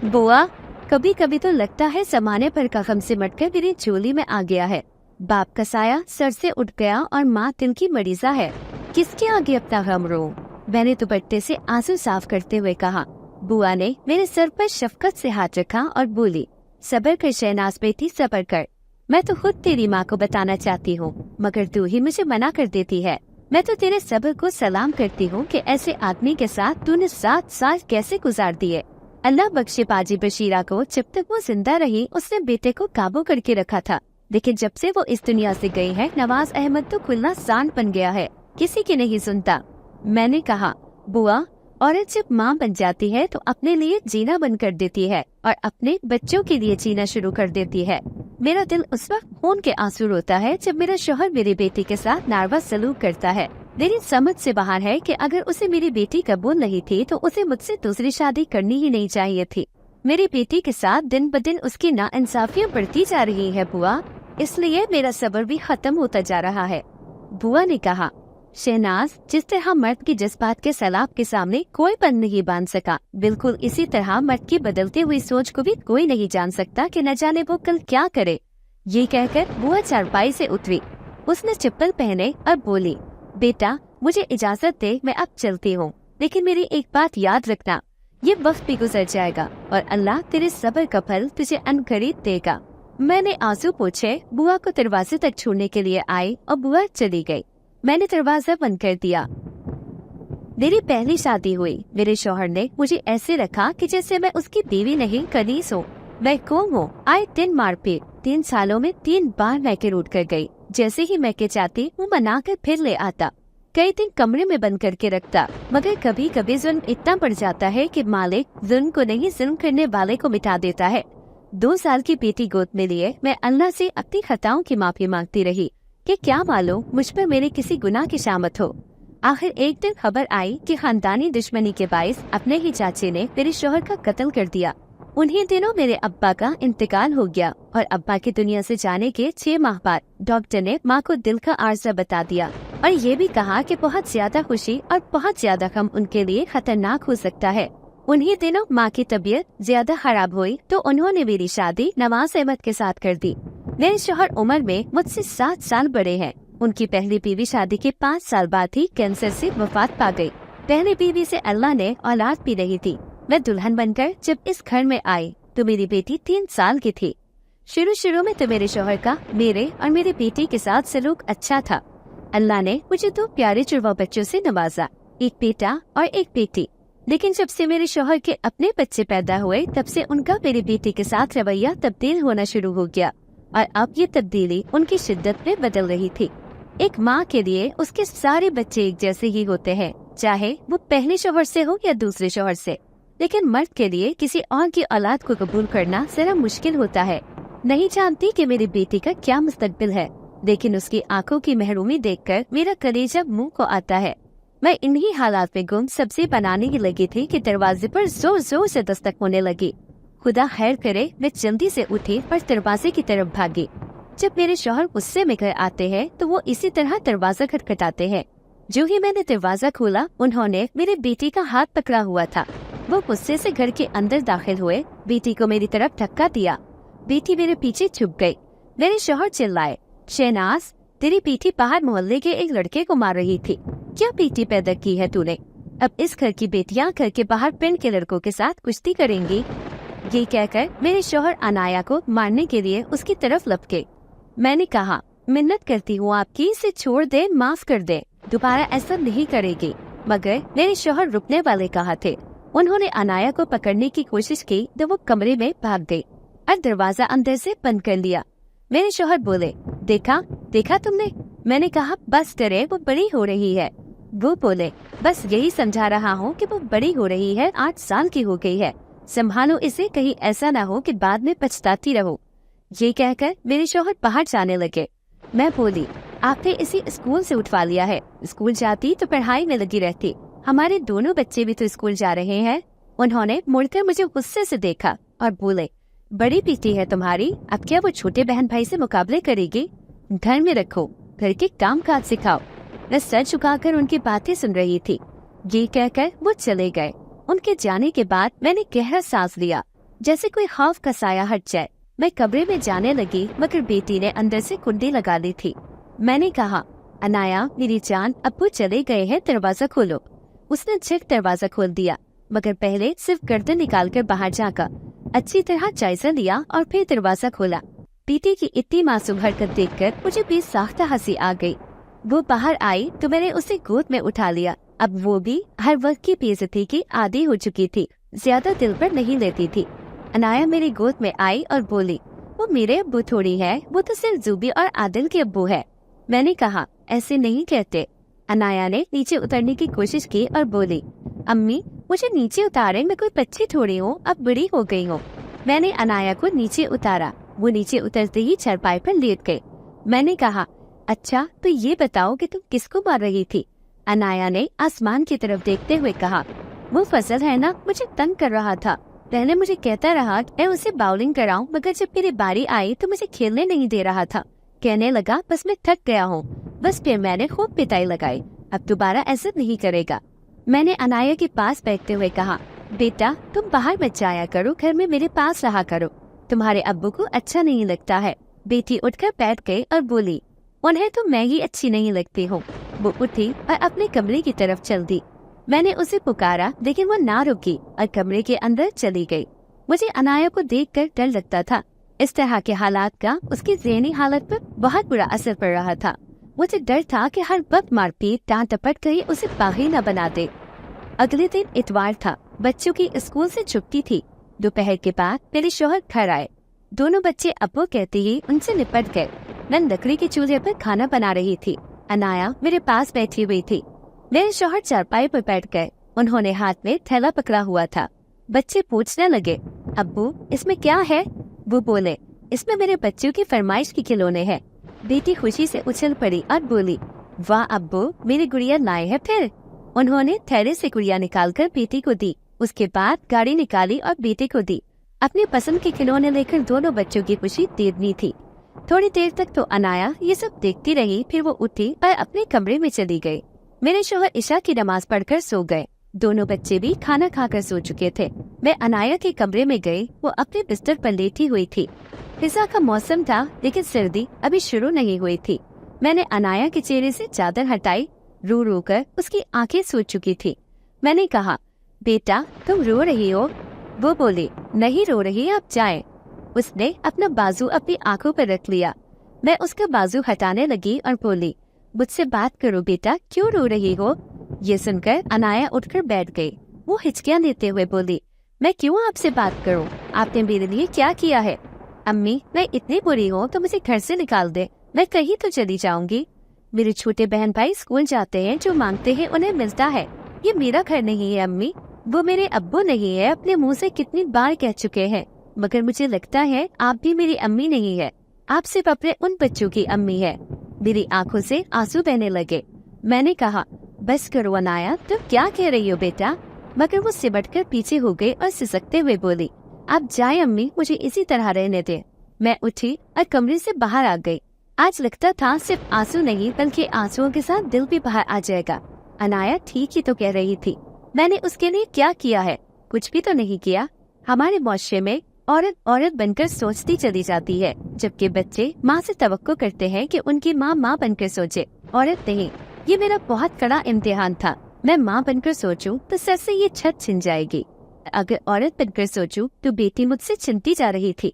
बुआ, कभी कभी तो लगता है जमाने पर का गम सिमट कर मेरी झोली में आ गया है। बाप का साया सर से उठ गया और माँ दिल की मरीजा है। किसके आगे अपना गम रो? मैंने दुपट्टे से आंसू साफ करते हुए कहा। बुआ ने मेरे सर पर शफकत से हाथ रखा और बोली, सब्र कर शहनाज बेटी, सब्र कर। मैं तो खुद तेरी माँ को बताना चाहती हूँ, मगर तू ही मुझे मना कर देती है। मैं तो तेरे सब्र को सलाम करती हूँ कि ऐसे आदमी के साथ तूने 7 साल कैसे गुजार दिए। अल्लाह बख्शे बाजी बशीरा को, जब तक वो जिंदा रही उसने बेटे को काबू करके रखा था, लेकिन जब से वो इस दुनिया से गई है नवाज अहमद तो खुला सांड बन गया है, किसी की नहीं सुनता। मैंने कहा, बुआ, औरत जब माँ बन जाती है तो अपने लिए जीना बंद कर देती है और अपने बच्चों के लिए जीना शुरू कर देती है। मेरा दिल उस वक्त खून के आंसू रोता है जब मेरा शौहर मेरी बेटी के साथ नारवा सलूक करता है। मेरी समझ से बाहर है कि अगर उसे मेरी बेटी कबूल नहीं थी तो उसे मुझसे दूसरी शादी करनी ही नहीं चाहिए थी। मेरी बेटी के साथ दिन ब दिन उसकी नाइंसाफियां बढ़ती जा रही है बुआ, इसलिए मेरा सब्र भी खत्म होता जा रहा है। बुआ ने कहा, शहनाज, जिस तरह मर्द की जज्बात के सैलाब के सामने कोई पन नहीं बांध सका, बिल्कुल इसी तरह मर्द की बदलती हुई सोच को भी कोई नहीं जान सकता कि न जाने वो कल क्या करे। ये कहकर बुआ चारपाई से उतरी। उसने चप्पल पहने और बोली, बेटा, मुझे इजाजत दे, मैं अब चलती हूँ, लेकिन मेरी एक बात याद रखना, ये वक्त भी गुजर जाएगा और अल्लाह तेरे सब्र का फल तुझे अनकरीब देगा। मैंने आंसू पोंछे बुआ को दरवाजे तक छोड़ने के लिए आई और बुआ चली गई। मैंने दरवाजा बंद कर दिया। मेरी पहली शादी हुई। मेरे शौहर ने मुझे ऐसे रखा कि जैसे मैं उसकी बीवी नहीं, कनीस हूँ। मैं कौन हूँ? आए दिन मारपीट। 3 सालों में 3 बार मैके रूठ कर गई। जैसे ही मैके चाहती वो मना कर फिर ले आता। कई दिन कमरे में बंद करके रखता, मगर कभी कभी जुल्म इतना बढ़ जाता है कि मालिक जुल्म को नहीं, जुल्म करने वाले को मिटा देता है। 2 साल की बेटी गोद में लिए मैं अल्लाह से अपनी खताओं की माफी मांगती रही कि क्या मालूम मुझ पर मेरे किसी गुनाह की शामत हो। आखिर एक दिन खबर आई कि खानदानी दुश्मनी के बाइस अपने ही चाचे ने मेरे शौहर का कत्ल कर दिया। उन्हीं दिनों मेरे अब्बा का इंतकाल हो गया और अब्बा की दुनिया से जाने के 6 माह बाद डॉक्टर ने माँ को दिल का आर्जा बता दिया और ये भी कहा कि बहुत ज्यादा खुशी और बहुत ज्यादा गम उनके लिए खतरनाक हो सकता है। उन्हीं दिनों माँ की तबीयत ज्यादा खराब हुई तो उन्होंने मेरी शादी नवाज अहमद के साथ कर दी। मेरे शौहर उम्र में मुझसे 7 साल बड़े हैं। उनकी पहली बीवी शादी के 5 साल बाद ही कैंसर से वफात पा गई। पहली बीवी से अल्लाह ने औलाद भी नहीं थी। मैं दुल्हन बनकर जब इस घर में आई तो मेरी बेटी 3 साल की थी। शुरू में तो मेरे शौहर का मेरे और मेरी बेटी के साथ सलूक अच्छा था। अल्लाह ने मुझे 2 प्यारे जुड़वा बच्चों से नवाजा, एक बेटा और एक बेटी। लेकिन जब से मेरे शौहर के अपने बच्चे पैदा हुए तब से उनका मेरी बेटी के साथ रवैया तब्दील होना शुरू हो गया और अब ये तब्दीली उनकी शिद्दत में बदल रही थी। एक माँ के लिए उसके सारे बच्चे एक जैसे ही होते हैं, चाहे वो पहले शौहर से हो या दूसरे शौहर से। लेकिन मर्द के लिए किसी और की औलाद को कबूल करना जरा मुश्किल होता है। नहीं जानती कि मेरी बेटी का क्या मुस्तकबिल है, लेकिन उसकी आंखों की महरूमी देखकर मेरा कलेजा मुंह को आता है। मैं इन्हीं हालात में गुम सब्जी बनाने की लगी थी कि दरवाजे पर जोर जोर से दस्तक होने लगी। खुदा खैर करे, मैं जल्दी से उठी और दरवाजे की तरफ भागी। जब मेरे शौहर गुस्से में घर आते हैं तो वो इसी तरह दरवाजा खटखटाते हैं। जो ही मैंने दरवाजा खोला उन्होंने मेरी बेटी का हाथ पकड़ा हुआ था। वो गुस्से से घर के अंदर दाखिल हुए, बेटी को मेरी तरफ धक्का दिया। बेटी मेरे पीछे छुप गई। मेरे शौहर चिल्लाए, शहनाज, तेरी बेटी बाहर मोहल्ले के एक लड़के को मार रही थी। क्या बेटी पैदा की है तूने? अब इस घर की बेटियां घर के बाहर पिंड के लड़कों के साथ कुश्ती करेंगी। ये कहकर मेरे शौहर अनाया को मारने के लिए उसकी तरफ लपके। मैंने कहा, मिन्नत करती हूँ आपकी, इसे छोड़ दे, माफ कर दे, दोबारा ऐसा नहीं करेगी। मगर मेरे शौहर रुकने वाले कहाँ थे। उन्होंने अनाया को पकड़ने की कोशिश की तो वो कमरे में भाग गई और दरवाजा अंदर से बंद कर लिया। मेरे शौहर बोले, देखा तुमने? मैंने कहा, बस करे, वो बड़ी हो रही है। वो बोले, बस यही समझा रहा हूँ कि वो बड़ी हो रही है, 8 साल की हो गई है, संभालो इसे, कहीं ऐसा ना हो कि बाद में पछताती रहो। ये कहकर मेरे शौहर बाहर जाने लगे। मैं बोली, आपने इसे स्कूल से उठवा लिया है, स्कूल जाती तो पढ़ाई में लगी रहती, हमारे दोनों बच्चे भी तो स्कूल जा रहे हैं। उन्होंने मुड़कर मुझे गुस्से से देखा और बोले, बड़ी बेटी है तुम्हारी, अब क्या वो छोटे बहन भाई से मुकाबले करेगी? घर में रखो, घर के काम काज सिखाओ। मैं सर झुकाकर उनकी बातें सुन रही थी। ये कहकर वो चले गए। उनके जाने के बाद मैंने गहरा सांस लिया। जैसे कोई खौफ का साया हट जाए। मैं कमरे में जाने लगी मगर बेटी ने अंदर से कुंडी लगा ली थी। मैंने कहा, अनाया मेरी जान, अब्बू चले गए हैं, दरवाजा खोलो। उसने झट दरवाजा खोल दिया मगर पहले सिर्फ गर्दन निकाल कर बाहर झाँका, अच्छी तरह जायजा लिया और फिर दरवाजा खोला। बेटी की इतनी मासूम हरकत देखकर मुझे बेसाख्ता हंसी आ गई। वो बाहर आई तो मैंने उसे गोद में उठा लिया। अब वो भी हर वक्त की बेइज्जती की आदी हो चुकी थी, ज्यादा दिल पर नहीं लेती थी। अनाया मेरी गोद में आई और बोली, वो मेरे अब्बू थोड़ी है, वो तो सिर्फ जुबी और आदिल के अब्बू है। मैंने कहा, ऐसे नहीं कहते। अनाया ने नीचे उतरने की कोशिश की और बोली, अम्मी मुझे नीचे उतारे, मैं कोई बच्ची थोड़ी हूँ, अब बड़ी हो गई हूँ। मैंने अनाया को नीचे उतारा। वो नीचे उतरते ही चारपाई पर लेट गए। मैंने कहा, अच्छा तो ये बताओ कि तुम किसको मार रही थी? अनाया ने आसमान की तरफ देखते हुए कहा, वो फजल है ना, मुझे तंग कर रहा था। पहले मुझे कहता रहा कि मैं उसे बाउलिंग कराऊं, मगर जब मेरी बारी आई तो मुझे खेलने नहीं दे रहा था। कहने लगा बस मैं थक गया हूँ। बस फिर मैंने खूब पिटाई लगाई। अब दोबारा ऐसा नहीं करेगा। मैंने अनाया के पास बैठते हुए कहा, बेटा तुम बाहर मत जाया करो, घर में मेरे पास रहा करो, तुम्हारे अब्बू को अच्छा नहीं लगता है। बेटी उठकर बैठ गई और बोली, उन्हें तो मैं ही अच्छी नहीं लगती हूँ। वो उठी और अपने कमरे की तरफ चल दी। मैंने उसे पुकारा लेकिन वो ना रुकी और कमरे के अंदर चली गई। मुझे अनाया को देखकर डर लगता था। इस तरह के हालात का उसकी ज़हनी हालत पर बहुत बुरा असर पड़ रहा था। मुझे डर था कि हर वक्त मारपीट डांट टपट कर ही उसे पागल न बना दे। अगले दिन इतवार था, बच्चों की स्कूल से छुट्टी थी। दोपहर के बाद मेरे शौहर घर आए। दोनों बच्चे अब्बू कहते ही उनसे निपट गए। मैं लकड़ी के चूल्हे पर खाना बना रही थी। अनाया मेरे पास बैठी हुई थी। मेरे शौहर चारपाई पर बैठ गए। उन्होंने हाथ में थैला पकड़ा हुआ था। बच्चे पूछने लगे, अब्बू इसमें क्या है? वो बोले, इसमें मेरे बच्चों की फरमाइश की खिलौने हैं। बेटी खुशी से उछल पड़ी और बोली, वाह अब्बू, मेरी गुड़िया लाए है फिर। उन्होंने थैले से गुड़िया निकालकर बेटी को दी। उसके बाद गाड़ी निकाली और बेटे को दी। अपनी पसंद के खिलौने लेकर दोनों बच्चों की खुशी देवनी थी। थोड़ी देर तक तो अनाया ये सब देखती रही, फिर वो उठी और अपने कमरे में चली गई। मेरे शौहर इशा की नमाज पढ़कर सो गए। दोनों बच्चे भी खाना खाकर सो चुके थे। मैं अनाया के कमरे में गई। वो अपने बिस्तर पर लेटी हुई थी। फिजा का मौसम था लेकिन सर्दी अभी शुरू नहीं हुई थी। मैंने अनाया के चेहरे से चादर हटाई। रो रो कर उसकी आंखें सूज चुकी थी। मैंने कहा, बेटा तुम रो रही हो? वो बोली, नहीं रो रही, आप जाएं। उसने अपना बाजू अपनी आंखों पर रख लिया। मैं उसका बाजू हटाने लगी और बोली, मुझसे बात करो बेटा, क्यों रो रही हो? ये सुनकर अनाया उठकर बैठ गई। वो हिचकियां लेते हुए बोली, मैं क्यों आपसे बात करूं? आपने मेरे लिए क्या किया है? अम्मी मैं इतनी बुरी हूँ तो मुझे घर से निकाल दे, मैं कहीं तो चली जाऊंगी। मेरे छोटे बहन भाई स्कूल जाते हैं, जो मांगते हैं उन्हें मिलता है। ये मेरा घर नहीं है अम्मी। वो मेरे अब्बू नहीं है, अपने मुँह से कितनी बार कह चुके हैं, मगर मुझे लगता है आप भी मेरी अम्मी नहीं है। आप सिर्फ अपने उन बच्चों की अम्मी है। मेरी आंखों से आंसू बहने लगे। मैंने कहा, बस करो अनाया, तुम क्या कह रही हो बेटा? मगर वो सिमटकर पीछे हो गई और सिसकते हुए बोली, आप जाए अम्मी, मुझे इसी तरह रहने दे। मैं उठी और कमरे से बाहर आ गई। आज लगता था सिर्फ आंसू नहीं बल्कि आंसुओं के साथ दिल भी बाहर आ जाएगा। अनाया ठीक ही तो कह रही थी। मैंने उसके लिए क्या किया है? कुछ भी तो नहीं किया। हमारे मुआशरे में औरत औरत बनकर सोचती चली जाती है, जबकि बच्चे माँ से तवक्को करते हैं कि उनकी माँ माँ बनकर सोचे, औरत नहीं। ये मेरा बहुत कड़ा इम्तिहान था। मैं माँ बनकर सोचूं तो सर से ये छत छिन जाएगी। अगर औरत बनकर सोचूं तो बेटी मुझसे छिनती जा रही थी।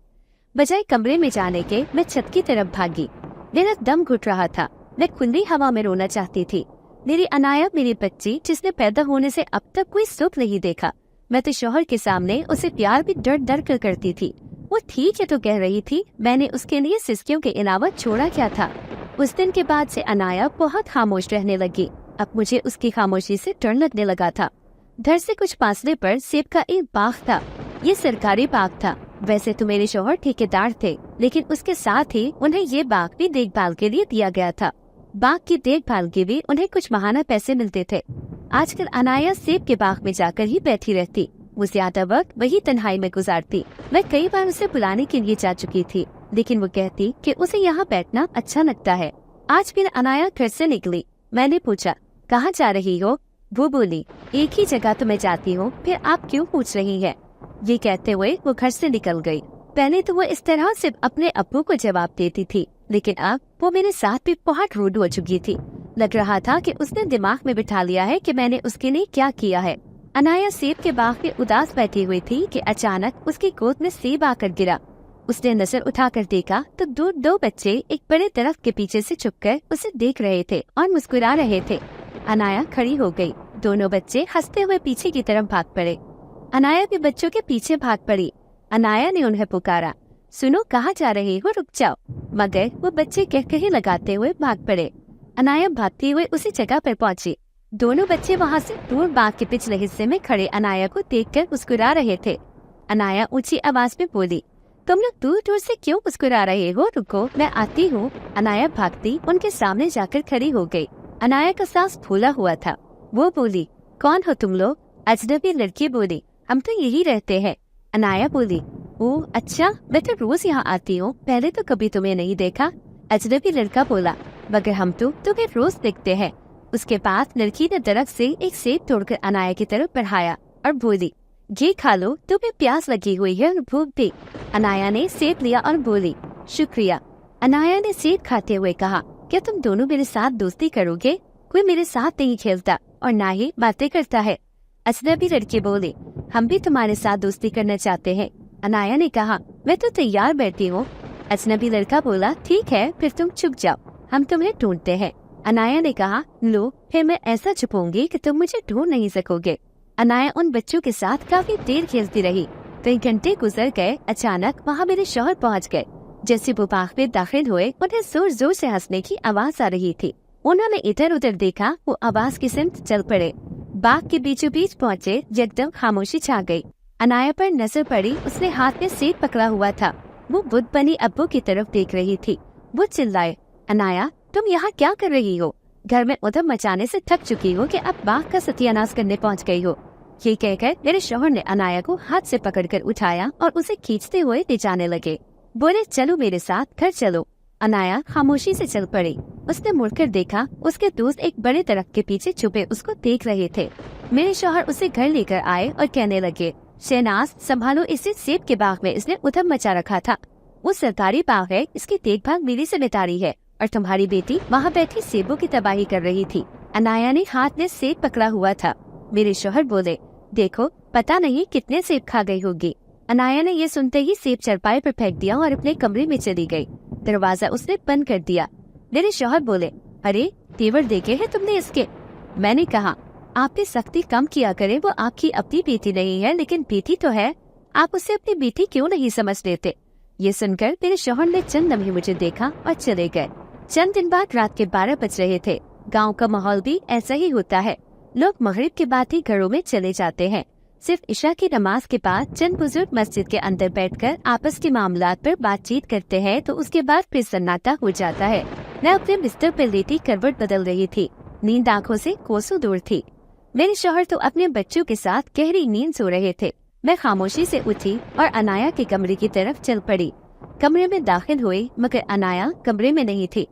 बजाय कमरे में जाने के मैं छत की तरफ भागी। मेरा दम घुट रहा था। मैं खुली हवा में रोना चाहती थी। मेरी अनाया मेरी बच्ची, जिसने पैदा होने से अब तक कोई सुख नहीं देखा। मैं तो शौहर के सामने उसे प्यार भी डर डर कर करती थी। वो ठीक है तो कह रही थी, मैंने उसके लिए सिसकियों के अलावा छोड़ा क्या था? उस दिन के बाद से अनाया बहुत खामोश रहने लगी। अब मुझे उसकी खामोशी से डर लगने लगा था। घर से कुछ फासले पर सेब का एक बाग था। ये सरकारी बाग था। वैसे तो मेरे शौहर ठेकेदार थे, लेकिन उसके साथ ही उन्हें ये बाग भी देखभाल के लिए दिया गया था। बाग की देखभाल के भी उन्हें कुछ माहाना पैसे मिलते थे। आजकल अनाया सेब के बाग में जाकर ही बैठी रहती। वो ज्यादा वक्त वही तन्हाई में गुजारती। मैं कई बार उसे बुलाने के लिए जा चुकी थी, लेकिन वो कहती कि उसे यहाँ बैठना अच्छा लगता है। आज फिर अनाया घर से निकली। मैंने पूछा, कहाँ जा रही हो? वो बोली, एक ही जगह तो मैं जाती हूँ, फिर आप क्यों पूछ रही हैं? ये कहते हुए वो घर से निकल गई। पहले तो वो इस तरह सिर्फ अपने अब्बू को जवाब देती थी, लेकिन अब वो मेरे साथ भी बहुत रूड हो चुकी थी। लग रहा था कि उसने दिमाग में बिठा लिया है कि मैंने उसके लिए क्या किया है। अनाया सेब के बाग में उदास बैठी हुई थी कि अचानक उसकी गोद में सेब आकर गिरा। उसने नजर उठाकर देखा तो दूर दो बच्चे एक बड़े दरख्त के पीछे से छुपकर उसे देख रहे थे और मुस्कुरा रहे थे। अनाया खड़ी हो गई। दोनों बच्चे हंसते हुए पीछे की तरफ भाग पड़े। अनाया भी बच्चों के पीछे भाग पड़ी। अनाया ने उन्हें पुकारा, सुनो, कहाँ जा रही हो, रुक जाओ। मगर वो बच्चे कहकहे लगाते हुए भाग पड़े। अनाया भागती हुए उसी जगह पर पहुंची। दोनों बच्चे वहाँ से दूर बाग के पिछले हिस्से में खड़े अनाया को देखकर मुस्कुरा रहे थे। अनाया ऊंची आवाज में बोली, तुम लोग दूर दूर से क्यों मुस्कुरा रहे हो, रुको, मैं आती हूँ। अनाया भागती उनके सामने जाकर खड़ी हो गई। अनाया का सांस फूला हुआ था। वो बोली, कौन हो तुम लोग? अजनबी लड़की बोली, हम तो यही रहते हैं। अनाया बोली, ओह अच्छा, मैं तो रोज यहाँ आती हूँ, पहले तो कभी तुम्हें नहीं देखा। अजनबी लड़का बोला, मगर हम तो तुम्हें रोज देखते हैं। उसके बाद लड़की ने दरख्त से एक सेब तोड़कर अनाया की तरफ बढ़ाया और बोली, ये खा लो, तुम्हें प्यास लगी हुई है और भूख भी। अनाया ने सेब लिया और बोली, शुक्रिया। अनाया ने सेब खाते हुए कहा, क्या तुम दोनों मेरे साथ दोस्ती करोगे? कोई मेरे साथ नहीं खेलता और ना ही बातें करता है। अजनबी लड़की बोली, हम भी तुम्हारे साथ दोस्ती करना चाहते हैं। अनाया ने कहा, मैं तो तैयार बैठी हूँ। अजनबी लड़का बोला, ठीक है, फिर तुम छुप जाओ, हम तुम्हें ढूंढते हैं। अनाया ने कहा, लो, फिर मैं ऐसा छुपूंगी कि तुम मुझे ढूंढ नहीं सकोगे। अनाया उन बच्चों के साथ काफी देर खेलती रही। कई घंटे गुजर गए। अचानक वहाँ मेरे शौहर पहुँच गए। जैसे वो बाग में दाखिल हुए, उन्हें जोर जोर से हंसने की आवाज आ रही थी। उन्होंने इधर उधर देखा, वो आवाज की सिमत चल पड़े। बाग के बीचों बीच पहुँचे, एकदम खामोशी छा गई। अनाया पर नजर पड़ी, उसने हाथ में सेब पकड़ा हुआ था। वो बुद्ध बनी अब्बू की तरफ देख रही थी। वो चिल्लाए, अनाया, तुम यहाँ क्या कर रही हो? घर में उधम मचाने से थक चुकी हो कि अब बाग का सत्यानाश करने पहुँच गई हो। ये कहकर मेरे शौहर ने अनाया को हाथ से पकड़कर उठाया और उसे खींचते हुए ले जाने लगे। बोले, चलो मेरे साथ, घर चलो। अनाया खामोशी से चल पड़ी। उसने मुड़कर देखा, उसके दोस्त एक बड़े दरख्त के पीछे छुपे उसको देख रहे थे। मेरे शौहर उसे घर लेकर आए और कहने लगे, शहनाज, संभालो इसे, सेब के बाग में इसने उधम मचा रखा था। वो सरकारी बाग है, इसकी देखभाल मेरी जिम्मेदारी है और तुम्हारी बेटी वहाँ बैठी सेबों की तबाही कर रही थी। अनाया ने हाथ में सेब पकड़ा हुआ था। मेरे शौहर बोले, देखो, पता नहीं कितने सेब खा गई होगी। अनाया ने ये सुनते ही सेब चरपाई पर फेंक दिया और अपने कमरे में चली गई। दरवाजा उसने बंद कर दिया। मेरे शौहर बोले, अरे, तेवर देखे हैं तुमने इसके? मैंने कहा, आप भी सख्ती कम किया करे, वो आपकी अपनी बेटी नहीं है, लेकिन बेटी तो है। आप उसे अपनी बेटी क्यों नहीं समझ लेते? ये सुनकर मेरे शौहर ने चंद लम्हे मुझे देखा और चले गए। चंद दिन बाद रात के 12 बज रहे थे। गांव का माहौल भी ऐसा ही होता है। लोग मगरिब के बाद ही घरों में चले जाते हैं। सिर्फ इशा की नमाज के बाद चंद बुजुर्ग मस्जिद के अंदर बैठकर आपस के मामलात पर बातचीत करते हैं, तो उसके बाद फिर सन्नाटा हो जाता है। मैं अपने बिस्तर पर लेटी करवट बदल रही थी। नींद आँखों से कोसों दूर थी। मेरे शौहर तो अपने बच्चों के साथ गहरी नींद सो रहे थे। मैं खामोशी से उठी और अनाया के कमरे की तरफ चल पड़ी। कमरे में दाखिल हुई, मगर अनाया कमरे में नहीं थी।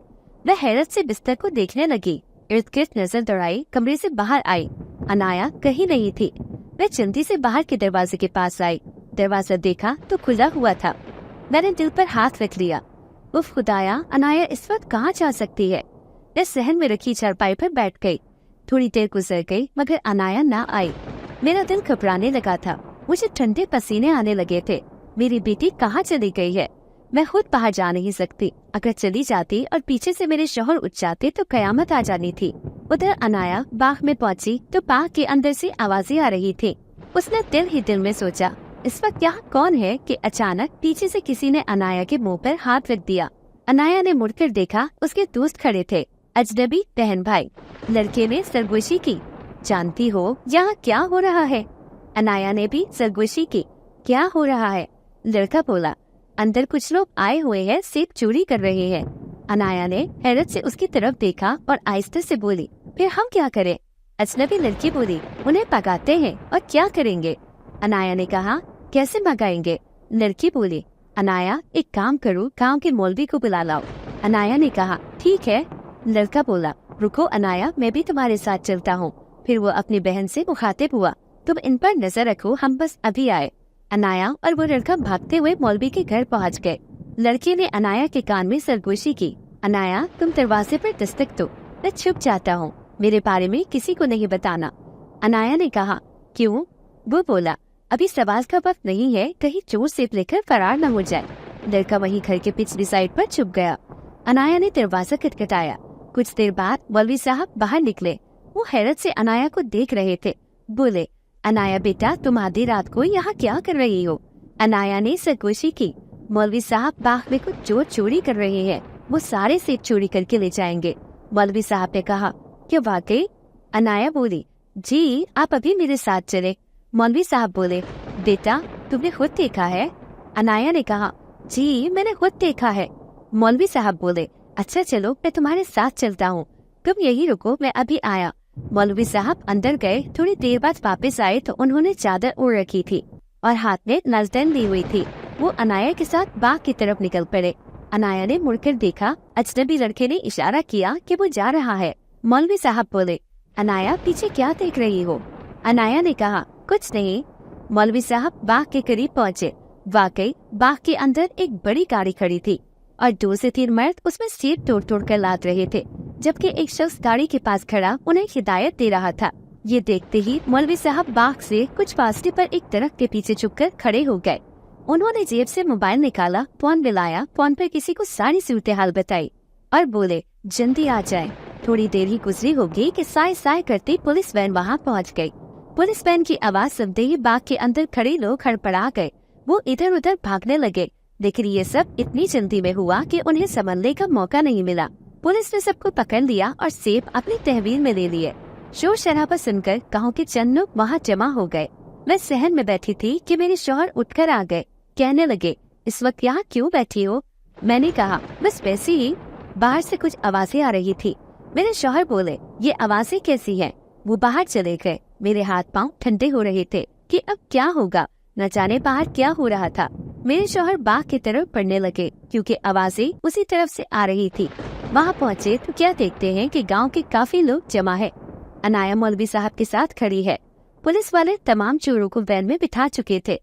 वह हैरत से बिस्तर को देखने लगी। इर्द गिर्द नजर दौड़ाई, कमरे से बाहर आई। अनाया कहीं नहीं थी। मैं जल्दी से बाहर के दरवाजे के पास आई। दरवाजा देखा तो खुला हुआ था। मैंने दिल पर हाथ रख लिया। उफ खुदाया, अनाया इस वक्त कहाँ जा सकती है? मैं सहन में रखी चारपाई पर बैठ गई। थोड़ी देर गुजर गई, मगर अनाया ना आई। मेरा दिल घबराने लगा था। मुझे ठंडे पसीने आने लगे थे। मेरी बेटी कहाँ चली गई है? मैं खुद बाहर जा नहीं सकती। अगर चली जाती और पीछे से मेरे शौहर उठ जाते तो कयामत आ जानी थी। उधर अनाया बाग में पहुंची तो बाग के अंदर से आवाजें आ रही थी। उसने दिल ही दिल में सोचा, इस वक्त यहाँ कौन है, कि अचानक पीछे से किसी ने अनाया के मुंह पर हाथ रख दिया। अनाया ने मुड़कर देखा, उसके दोस्त खड़े थे, अजनबी बहन भाई। लड़के ने सरगोशी की, जानती हो यहाँ क्या हो रहा है? अनाया ने भी सरगोशी की, क्या हो रहा है? लड़का बोला, अंदर कुछ लोग आए हुए हैं, सेब चोरी कर रहे हैं। अनाया ने हैरत से उसकी तरफ देखा और आहिस्ते से बोली, फिर हम क्या करें? अजनबी लड़की बोली, उन्हें पकाते हैं। और क्या करेंगे? अनाया ने कहा, कैसे भगाएंगे? लड़की बोली, अनाया एक काम करो, गांव के मौलवी को बुला लाओ। अनाया ने कहा, ठीक है। लड़का बोला, रुको अनाया, मैं भी तुम्हारे साथ चलता हूँ। फिर वो अपनी बहन से मुखातिब हुआ, तुम इन पर नजर रखो, हम बस अभी आए। अनाया और वो लड़का भागते हुए मौलवी के घर पहुंच गए। लड़के ने अनाया के कान में सरगोशी की। अनाया, तुम दरवाजे पर दस्तक दो, मैं छुप जाता हूँ, मेरे बारे में किसी को नहीं बताना। अनाया ने कहा, क्यों? वो बोला, अभी सवाल का वक्त नहीं है, कहीं चोर सेब लेकर फरार न हो जाए। लड़का वहीं घर के पिछली साइड पर छुप गया। अनाया ने दरवाजा खटखटाया। कुछ देर बाद मौलवी साहब बाहर निकले। वो हैरत से अनाया को देख रहे थे। बोले, अनाया बेटा, तुम आधी रात को यहाँ क्या कर रही हो? अनाया ने सरगोशी की। मौलवी साहब बाग में कुछ चोर चोरी कर रहे हैं, वो सारे सेब चोरी करके ले जाएंगे। मौलवी साहब ने कहा, क्या वाकई? अनाया बोली, जी, आप अभी मेरे साथ चले। मौलवी साहब बोले, बेटा, तुमने खुद देखा है? अनाया ने कहा, जी, मैंने खुद देखा है। मौलवी साहब बोले, अच्छा चलो, मैं तुम्हारे साथ चलता हूँ, तुम यही रुको, मैं अभी आया। मौलवी साहब अंदर गए। थोड़ी देर बाद वापस आए तो उन्होंने चादर ओढ़ रखी थी और हाथ में नलतन ली हुई थी। वो अनाया के साथ बाग की तरफ निकल पड़े। अनाया ने मुड़कर देखा। अजनबी लड़के ने इशारा किया कि वो जा रहा है। मौलवी साहब बोले, अनाया, पीछे क्या देख रही हो? अनाया ने कहा, कुछ नहीं। मौलवी साहब बाग के करीब पहुँचे। वाकई बाग के अंदर एक बड़ी गाड़ी खड़ी थी और 2 से 3 मर्द उसमें सेब तोड़ तोड़ कर लाद रहे थे, जबकि एक शख्स गाड़ी के पास खड़ा उन्हें हिदायत दे रहा था। ये देखते ही मौलवी साहब बाग से कुछ फासले पर एक दरख्त के पीछे छुपकर खड़े हो गए। उन्होंने जेब से मोबाइल निकाला, फोन मिलाया, फोन पर किसी को सारी सूरत हाल बताई और बोले, जल्दी आ जाए। थोड़ी देर ही गुजरी होगी कि साय साय करती पुलिस वैन वहाँ पहुँच गई। पुलिस वैन की आवाज सुनते ही बाग के अंदर खड़े लोग हड़बड़ा गए। वो इधर उधर भागने लगे, लेकिन ये सब इतनी जल्दी में हुआ कि उन्हें संभलने का मौका नहीं मिला। पुलिस ने सबको पकड़ लिया और सेब अपनी तहवील में ले लिए। शोर शराबा सुनकर गांव के चंद लोग वहाँ जमा हो गए। मैं सहन में बैठी थी कि मेरे शौहर उठकर आ गए। कहने लगे, इस वक्त यहाँ क्यों बैठी हो? मैंने कहा, बस वैसे ही। बाहर से कुछ आवाजें आ रही थी। मेरे शौहर बोले, ये आवाजें कैसी हैं? वो बाहर चले गए। मेरे हाथ पांव ठंडे हो रहे थे कि अब क्या होगा, न जाने बाहर क्या हो रहा था। मेरे शौहर बाग की तरफ बढ़ने लगे क्योंकि आवाजें उसी तरफ से आ रही थी। वहाँ पहुँचे तो क्या देखते हैं कि गांव के काफी लोग जमा है। अनाया मौलवी साहब के साथ खड़ी है। पुलिस वाले तमाम चोरों को वैन में बिठा चुके थे।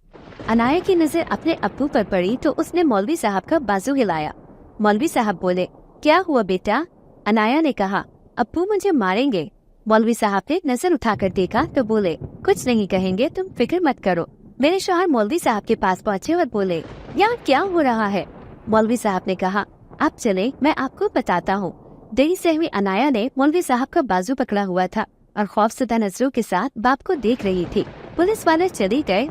अनाया की नजर अपने अब्बू पर पड़ी तो उसने मौलवी साहब का बाजू हिलाया। मौलवी साहब बोले, क्या हुआ बेटा? अनाया ने कहा, अब्बू मुझे मारेंगे। मौलवी साहब ने नजर उठाकर देखा तो बोले, कुछ नहीं कहेंगे, तुम फिक्र मत करो। मेरे शौहर मौलवी साहब के पास पहुँचे और बोले, यहाँ क्या हो रहा है? मौलवी साहब ने कहा, आप चले, मैं आपको बताता हूँ। देरी से हुई अनाया ने मौलवी साहब का बाजू पकड़ा हुआ था और खौफजदा नजरों के साथ बाप को देख रही थी। पुलिस वाले चले गए।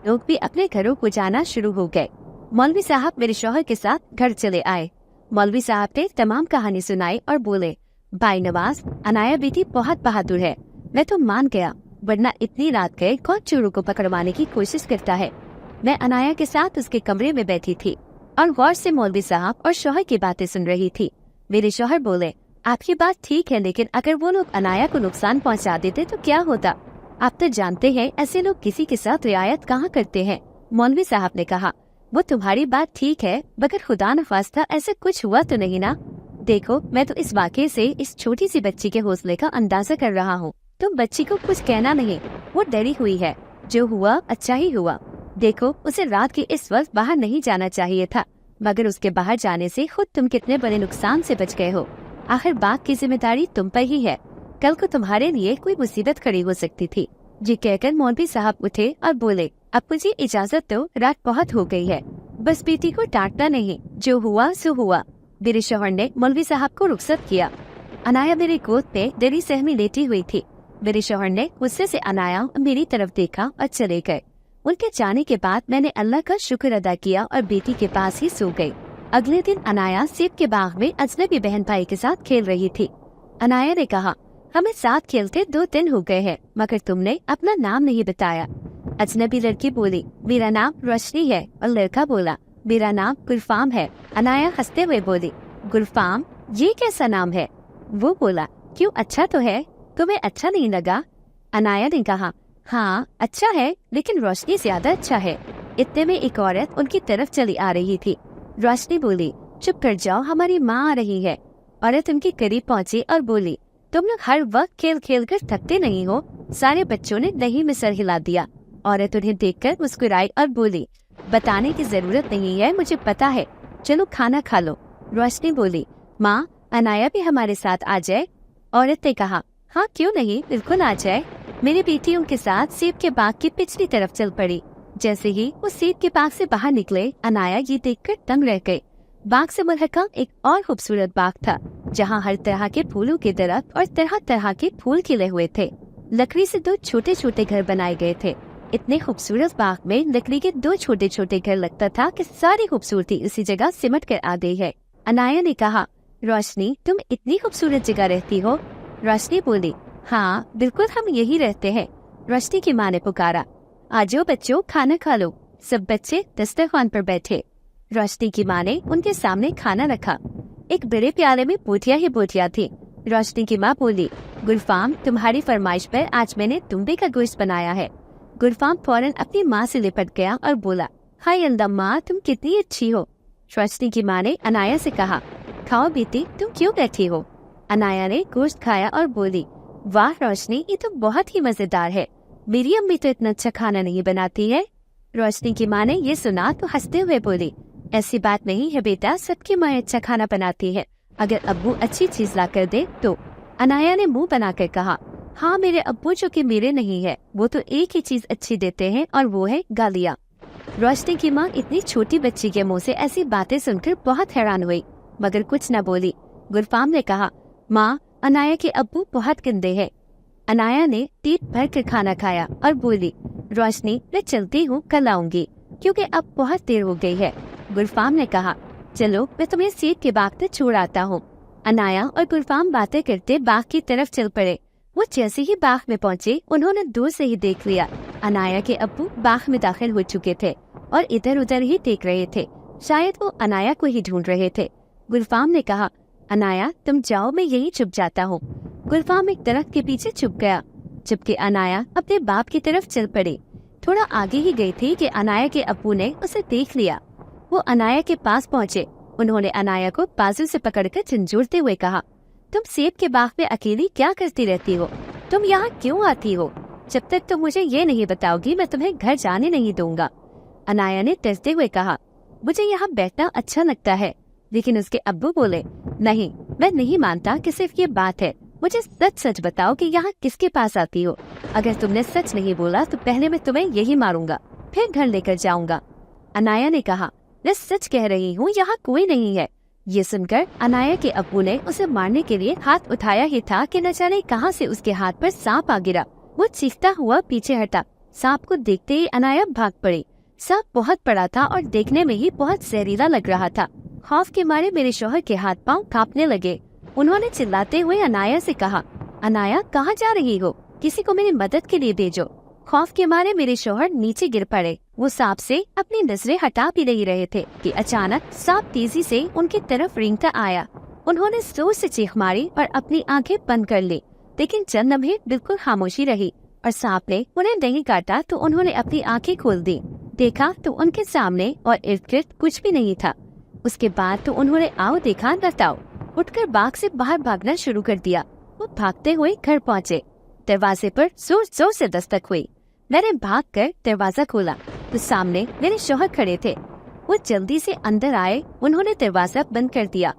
लोग भी अपने घरों को जाना शुरू हो गए। मौलवी साहब मेरे शौहर के साथ घर चले आए। मौलवी साहब ने तमाम कहानी सुनाई और बोले, भाई नवाज, अनाया बेटी बहुत बहादुर है। मैं तो मान गया, वरना इतनी रात गए कौन चोरों को पकड़वाने की कोशिश करता है। मैं अनाया के साथ उसके कमरे में बैठी थी और गौर से मौलवी साहब और शौहर की बातें सुन रही थी। मेरे शौहर बोले, आपकी बात ठीक है, लेकिन अगर वो लोग अनाया को नुकसान पहुंचा देते तो क्या होता? आप तो जानते हैं ऐसे लोग किसी के साथ रियायत कहाँ करते हैं। मौलवी साहब ने कहा, वो तुम्हारी बात ठीक है, मगर खुदा न खास्ता ऐसा कुछ हुआ तो नहीं ना? देखो, मैं तो इस वाक़ये से इस छोटी सी बच्ची के हौसले का अंदाजा कर रहा हूँ। तुम बच्ची को कुछ कहना नहीं, वो डरी हुई है। जो हुआ अच्छा ही हुआ। देखो, उसे रात के इस वक्त बाहर नहीं जाना चाहिए था, मगर उसके बाहर जाने से खुद तुम कितने बड़े नुकसान से बच गए हो। आखिर बाग की जिम्मेदारी तुम पर ही है। कल को तुम्हारे लिए कोई मुसीबत खड़ी हो सकती थी। ये कहकर मौलवी साहब उठे और बोले, अब मुझे इजाजत दो, रात बहुत हो गई है। बस बेटी को डांटना नहीं, जो हुआ सो हुआ। मेरे शौहर ने मौलवी साहब को रुखसत किया। अनाया मेरी गोद पे दरी सहमी लेटी हुई थी। मेरे शौहर ने गुस्से से अनाया मेरी तरफ देखा और चले गए। उनके जाने के बाद मैंने अल्लाह का शुक्र अदा किया और बेटी के पास ही सो गई। अगले दिन अनाया सेब के बाग में अजनबी बहन भाई के साथ खेल रही थी। अनाया ने कहा, हमें साथ खेलते 2 दिन हो गए हैं, मगर तुमने अपना नाम नहीं बताया। अजनबी लड़की बोली, मेरा नाम रोशनी है, और लड़का बोला, मेरा नाम गुलफाम है। अनाया हंसते हुए बोली, गुलफाम, ये कैसा नाम है? वो बोला, क्यों, अच्छा तो है, तुम्हें अच्छा नहीं लगा? अनाया ने कहा, हाँ अच्छा है, लेकिन रोशनी ज्यादा अच्छा है। इतने में एक औरत उनकी तरफ चली आ रही थी। रोशनी बोली, चुप कर जाओ, हमारी माँ आ रही है। औरत उनके करीब पहुँची और बोली, तुम लोग हर वक्त खेल खेल कर थकते नहीं हो? सारे बच्चों ने नहीं में सर हिला दिया। औरत उन्हें देखकर मुस्कुराई और बोली, बताने की जरूरत नहीं है, मुझे पता है, चलो खाना खा लो। रोशनी बोली, माँ अनाया भी हमारे साथ आ जाए। औरत ने कहा, हाँ क्यों नहीं, बिल्कुल आ जाए। मेरी बेटी उनके साथ सेब के बाग की पिछली तरफ चल पड़ी। जैसे ही वो सेब के बाग से बाहर निकले, अनाया ये देखकर दंग रह गई। बाग से मुल्हका एक और खूबसूरत बाग था, जहाँ हर तरह के फूलों के दरख्त और तरह तरह के फूल खिले हुए थे। लकड़ी से 2 छोटे छोटे घर बनाए गए थे। इतने खूबसूरत बाग में लकड़ी के 2 छोटे छोटे घर लगता था कि सारी खूबसूरती उसी जगह सिमट कर आ गई है। अनाया ने कहा, रोशनी तुम इतनी खूबसूरत जगह रहती हो? रोशनी बोली, हाँ बिल्कुल, हम यही रहते हैं। रोशनी की माँ ने पुकारा, आजो बच्चों खाना खा लो। सब बच्चे दस्तरखान पर बैठे। रोशनी की माँ ने उनके सामने खाना रखा। एक बड़े प्याले में बोटियां ही बोटियां थी। रोशनी की माँ बोली, गुलफाम तुम्हारी फरमाइश पर आज मैंने दुम्बे का गोश्त बनाया है। गुलफाम फौरन अपनी माँ से लिपट गया और बोला, हाय अल्लाह माँ, तुम कितनी अच्छी हो। रोशनी की माँ ने अनाया से कहा, खाओ बेटी, तुम क्यों बैठी हो? अनाया ने गोश्त खाया और बोली, वाह रोशनी, ये तो बहुत ही मजेदार है। मेरी अम्मी तो इतना अच्छा खाना नहीं बनाती है। रोशनी की माँ ने ये सुना तो हंसते हुए बोली, ऐसी बात नहीं है बेटा, सबकी माँ अच्छा खाना बनाती है, अगर अब्बू अच्छी चीज ला कर दे तो। अनाया ने मुंह बनाकर कहा, हाँ मेरे अब्बू जो कि मेरे नहीं है, वो तो एक ही चीज अच्छी देते हैं और वो है गालियाँ। रोशनी की माँ इतनी छोटी बच्ची के मुंह से ऐसी बातें सुनकर बहुत हैरान हुई, मगर कुछ न बोली। गुलफाम ने कहा, माँ अनाया के अब्बू बहुत गंदे हैं। अनाया ने पेट भर कर खाना खाया और बोली, रोशनी मैं चलती हूँ, कल आऊंगी, क्योंकि अब बहुत देर हो गई है। गुलफाम ने कहा, चलो मैं तुम्हें सेब के बाग तक छोड़ आता हूँ। अनाया और गुलफाम बातें करते बाग की तरफ चल पड़े। वो जैसे ही बाग में पहुँचे, उन्होंने दूर से ही देख लिया अनाया के अब्बू बाग में दाखिल हो चुके थे और इधर उधर ही देख रहे थे। शायद वो अनाया को ही ढूंढ रहे थे। गुलफाम ने कहा, अनाया तुम जाओ, मैं यहीं छुप जाता हूँ। गुलफाम एक दरख्त के पीछे छुप गया, जबकि अनाया अपने बाप की तरफ चल पड़ी। थोड़ा आगे ही गई थी कि अनाया के अब्बू ने उसे देख लिया। वो अनाया के पास पहुँचे। उन्होंने अनाया को बाजू से पकड़कर झंझोड़ते हुए कहा, तुम सेब के बाग में अकेली क्या करती रहती हो? तुम यहाँ क्यों आती हो? जब तक तुम मुझे ये नहीं बताओगी, मैं तुम्हें घर जाने नहीं दूंगा। अनाया ने डरते हुए कहा, मुझे यहाँ बैठना अच्छा लगता है। लेकिन उसके अब्बू बोले, नहीं, मैं नहीं मानता कि सिर्फ ये बात है। मुझे सच सच बताओ कि यहाँ किसके पास आती हो? अगर तुमने सच नहीं बोला तो पहले मैं तुम्हें यही मारूंगा, फिर घर लेकर जाऊंगा। अनाया ने कहा, मैं सच कह रही हूँ, यहाँ कोई नहीं है। ये सुनकर अनाया के अब्बू ने उसे मारने के लिए हाथ उठाया ही था कि न जाने कहाँ से उसके हाथ पर सांप आ गिरा। वो चीखता हुआ पीछे हटा। सांप को देखते ही अनाया भाग पड़ी। सांप बहुत बड़ा था और देखने में ही बहुत जहरीला लग रहा था। खौफ के मारे मेरे शौहर के हाथ पांव कांपने लगे। उन्होंने चिल्लाते हुए अनाया से कहा, अनाया कहाँ जा रही हो? किसी को मेरी मदद के लिए भेजो। खौफ के मारे मेरे शौहर नीचे गिर पड़े। वो सांप से अपनी नजरें हटा भी नहीं रहे थे कि अचानक सांप तेजी से उनकी तरफ रेंगता आया। उन्होंने जोर से चीख मारी और अपनी आंखें बंद कर ली, लेकिन चंद लम्हे बिल्कुल खामोशी रही और सांप ने उन्हें नहीं काटा तो उन्होंने अपनी आंखें खोल दी। देखा तो उनके सामने और इर्द गिर्द कुछ भी नहीं था। उसके बाद तो उन्होंने आओ देखा न ताओ उठकर बाग से बाहर भागना शुरू कर दिया। वो भागते हुए घर पहुँचे। दरवाजे पर जोर जोर से दस्तक हुई। मैंने भागकर दरवाजा खोला तो सामने मेरे शौहर खड़े थे। वो जल्दी से अंदर आए। उन्होंने दरवाजा बंद कर दिया।